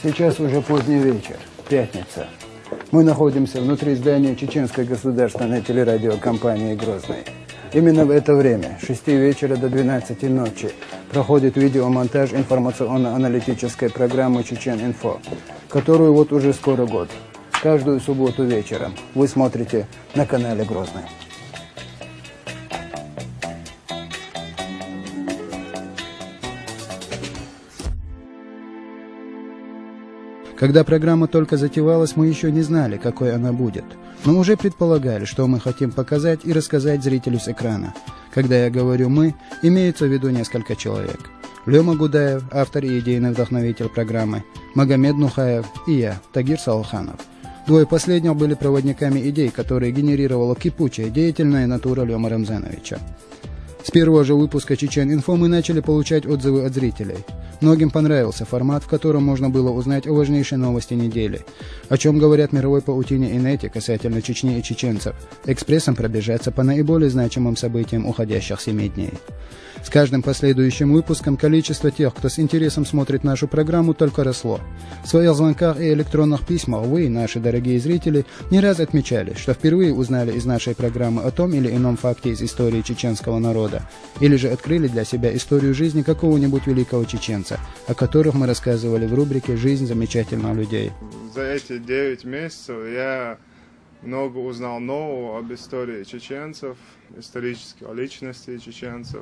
Сейчас уже поздний вечер, пятница. Мы находимся внутри здания Чеченской государственной телерадиокомпании «Грозный». Именно в это время, с 6 вечера до 12 ночи, проходит видеомонтаж информационно-аналитической программы «Чечен-Инфо», которую вот уже скоро год. Каждую субботу вечером вы смотрите на канале «Грозный». Когда программа только затевалась, мы еще не знали, какой она будет, но уже предполагали, что мы хотим показать и рассказать зрителю с экрана. Когда я говорю «мы», имеется в виду несколько человек. Лёма Гудаев, автор и идейный вдохновитель программы, Магомед Нухаев и я, Тагир Салаханов. Двое последних были проводниками идей, которые генерировала кипучая, деятельная натура Лёмы Рамзановича. С первого же выпуска «Чечен-Инфо» мы начали получать отзывы от зрителей. Многим понравился формат, в котором можно было узнать о важнейшей новости недели, о чем говорят мировой паутине и нете касательно Чечни и чеченцев, экспрессом пробежаться по наиболее значимым событиям уходящих 7 дней. С каждым последующим выпуском количество тех, кто с интересом смотрит нашу программу, только росло. В своих звонках и электронных письмах вы, наши дорогие зрители, не раз отмечали, что впервые узнали из нашей программы о том или ином факте из истории чеченского народа, или же открыли для себя историю жизни какого-нибудь великого чеченца, о которых мы рассказывали в рубрике «Жизнь замечательных людей». За эти 9 месяцев я много узнал нового об истории чеченцев, исторических личностей чеченцев.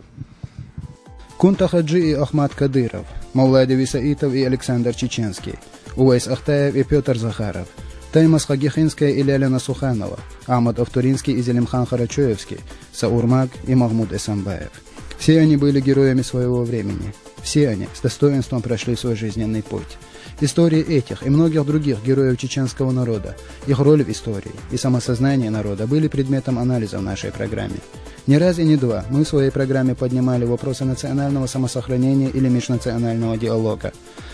Кунта Хаджи и Ахмад Кадыров, Мавлади Висаитов и Александр Чеченский, Увайс Ахтаев и Петр Захаров, Таймас Хагихинская и Лялина Суханова, Ахмад Автуринский и Зелимхан Харачоевский, Саурмаг и Махмуд Эсамбаев. Все они были героями своего времени. Все они с достоинством прошли свой жизненный путь. Истории этих и многих других героев чеченского народа, их роль в истории и самосознание народа были предметом анализа в нашей программе. Не раз и не два мы в своей программе поднимали вопросы национального самосохранения или межнационального диалога,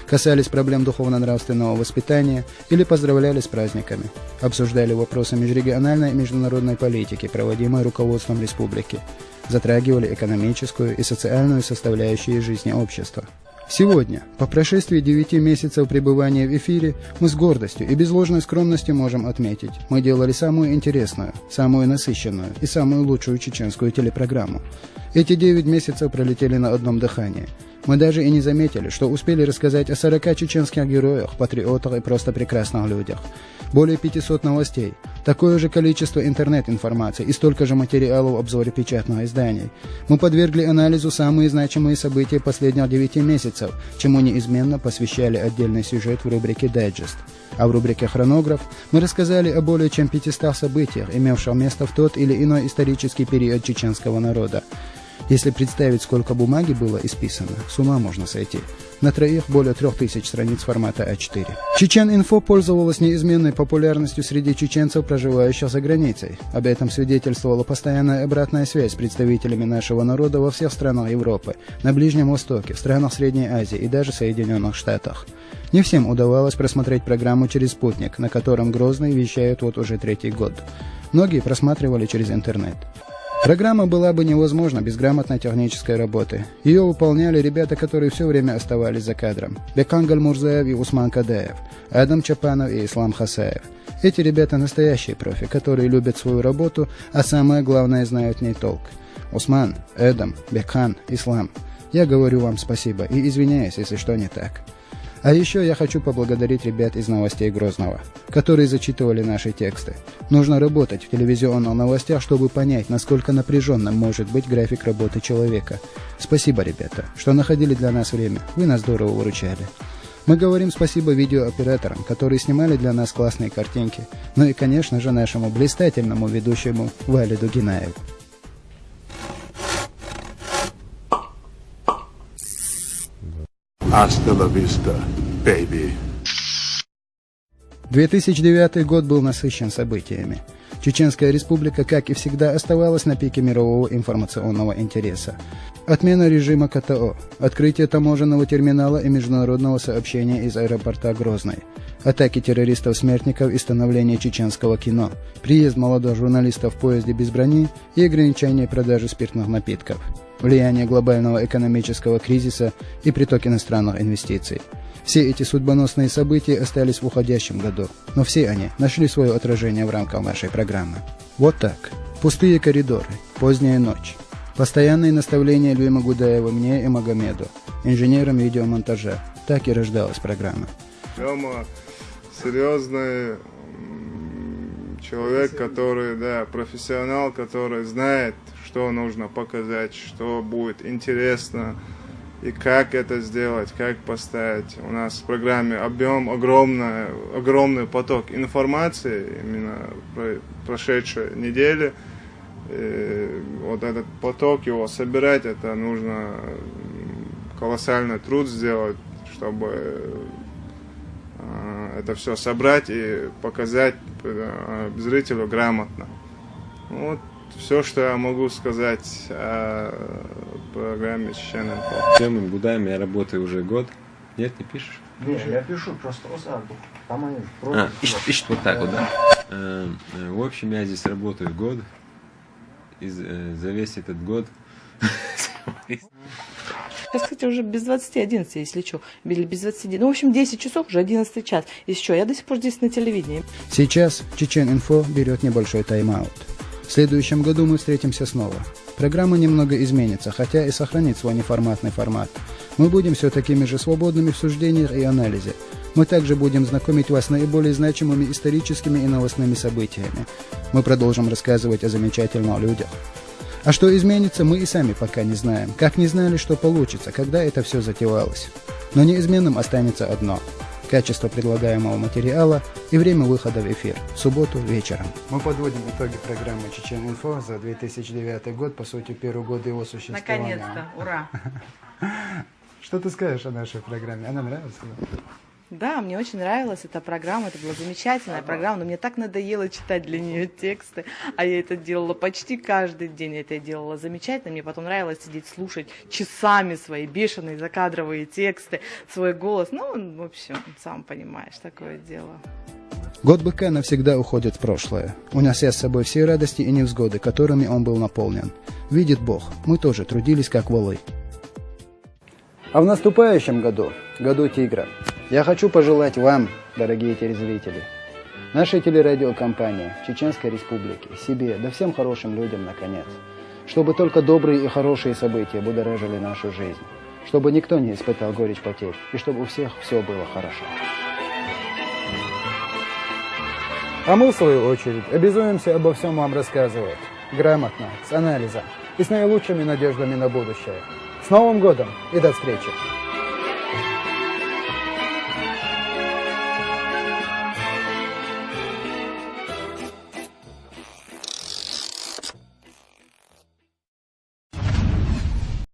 касались проблем духовно-нравственного воспитания или поздравляли с праздниками, обсуждали вопросы межрегиональной и международной политики, проводимой руководством республики, затрагивали экономическую и социальную составляющие жизни общества. Сегодня, по прошествии 9 месяцев пребывания в эфире, мы с гордостью и без ложной скромности можем отметить, мы делали самую интересную, самую насыщенную и самую лучшую чеченскую телепрограмму. Эти 9 месяцев пролетели на одном дыхании. Мы даже и не заметили, что успели рассказать о 40 чеченских героях, патриотах и просто прекрасных людях. Более 500 новостей, такое же количество интернет-информации и столько же материалов в обзоре печатных изданий. Мы подвергли анализу самые значимые события последних 9 месяцев, чему неизменно посвящали отдельный сюжет в рубрике «Дайджест». А в рубрике «Хронограф» мы рассказали о более чем 500 событиях, имевших место в тот или иной исторический период чеченского народа. Если представить, сколько бумаги было исписано, с ума можно сойти. На троих более 3000 страниц формата А4. Чечен-Инфо пользовалась неизменной популярностью среди чеченцев, проживающих за границей. Об этом свидетельствовала постоянная обратная связь с представителями нашего народа во всех странах Европы, на Ближнем Востоке, в странах Средней Азии и даже Соединенных Штатах. Не всем удавалось просмотреть программу через спутник, на котором Грозный вещает вот уже 3-й год. Многие просматривали через интернет. Программа была бы невозможна без грамотной технической работы. Ее выполняли ребята, которые все время оставались за кадром. Бекан Галмурзаев и Усман Кадаев, Адам Чапанов и Ислам Хасаев. Эти ребята настоящие профи, которые любят свою работу, а самое главное знают в ней толк. Усман, Эдам, Бекан, Ислам, я говорю вам спасибо и извиняюсь, если что не так. А еще я хочу поблагодарить ребят из новостей Грозного, которые зачитывали наши тексты. Нужно работать в телевизионных новостях, чтобы понять, насколько напряженным может быть график работы человека. Спасибо, ребята, что находили для нас время. Вы нас здорово выручали. Мы говорим спасибо видеооператорам, которые снимали для нас классные картинки. Ну и, конечно же, нашему блистательному ведущему Валиду Гинаеву. Hasta la vista, baby. 2009 год был насыщен событиями. Чеченская республика, как и всегда, оставалась на пике мирового информационного интереса. Отмена режима КТО, открытие таможенного терминала и международного сообщения из аэропорта Грозный, атаки террористов-смертников и становление чеченского кино, приезд молодых журналистов в поезде без брони и ограничение продажи спиртных напитков, влияние глобального экономического кризиса и приток иностранных инвестиций. Все эти судьбоносные события остались в уходящем году, но все они нашли свое отражение в рамках нашей программы. Вот так. Пустые коридоры, поздняя ночь. Постоянные наставления Люима Гудаева мне и Магомеду, инженерам видеомонтажа. Так и рождалась программа. Лёма серьезный человек, который, да, профессионал, который знает, что нужно показать, что будет интересно и как это сделать, как поставить. У нас в программе объем огромный поток информации именно прошедшей недели. И вот этот поток, его собирать, это нужно колоссальный труд сделать, чтобы это все собрать и показать зрителю грамотно. Вот все, что я могу сказать о программе Чечен-Инфо. С Лёмой Гудаевым я работаю уже год. Нет, не пишешь? Не, я пишу просто осаду. Пишет вот так вот, да? В общем, я здесь работаю год. И за весь этот год... Сейчас, кстати, уже без 20:11, если что. Или без 21. Ну, в общем, 10 часов, уже 11 час. И что, я до сих пор здесь на телевидении. Сейчас Чечен-Инфо берет небольшой тайм-аут. В следующем году мы встретимся снова. Программа немного изменится, хотя и сохранит свой неформатный формат. Мы будем все такими же свободными в суждениях и анализе. Мы также будем знакомить вас с наиболее значимыми историческими и новостными событиями. Мы продолжим рассказывать о замечательных людях. А что изменится, мы и сами пока не знаем. Как не знали, что получится, когда это все затевалось. Но неизменным останется одно – качество предлагаемого материала и время выхода в эфир в субботу вечером. Мы подводим итоги программы Чечен-Инфо за 2009 год, по сути, первый год его существования. Наконец-то, ура! Что ты скажешь о нашей программе? Она нравится? Да, мне очень нравилась эта программа, это была замечательная программа, но мне так надоело читать для нее тексты, а я это делала почти каждый день, я это делала замечательно, мне потом нравилось сидеть, слушать часами свои бешеные закадровые тексты, свой голос, ну, в общем, сам понимаешь, такое дело. Год быка навсегда уходит в прошлое, унося с собой все радости и невзгоды, которыми он был наполнен. Видит Бог, мы тоже трудились как волы. А в наступающем году, году тигра, я хочу пожелать вам, дорогие телезрители, нашей телерадиокомпании, Чеченской Республики, себе, да всем хорошим людям, наконец, чтобы только добрые и хорошие события будоражили нашу жизнь, чтобы никто не испытал горечь потерь, и чтобы у всех все было хорошо. А мы, в свою очередь, обязуемся обо всем вам рассказывать, грамотно, с анализом и с наилучшими надеждами на будущее. С Новым годом и до встречи!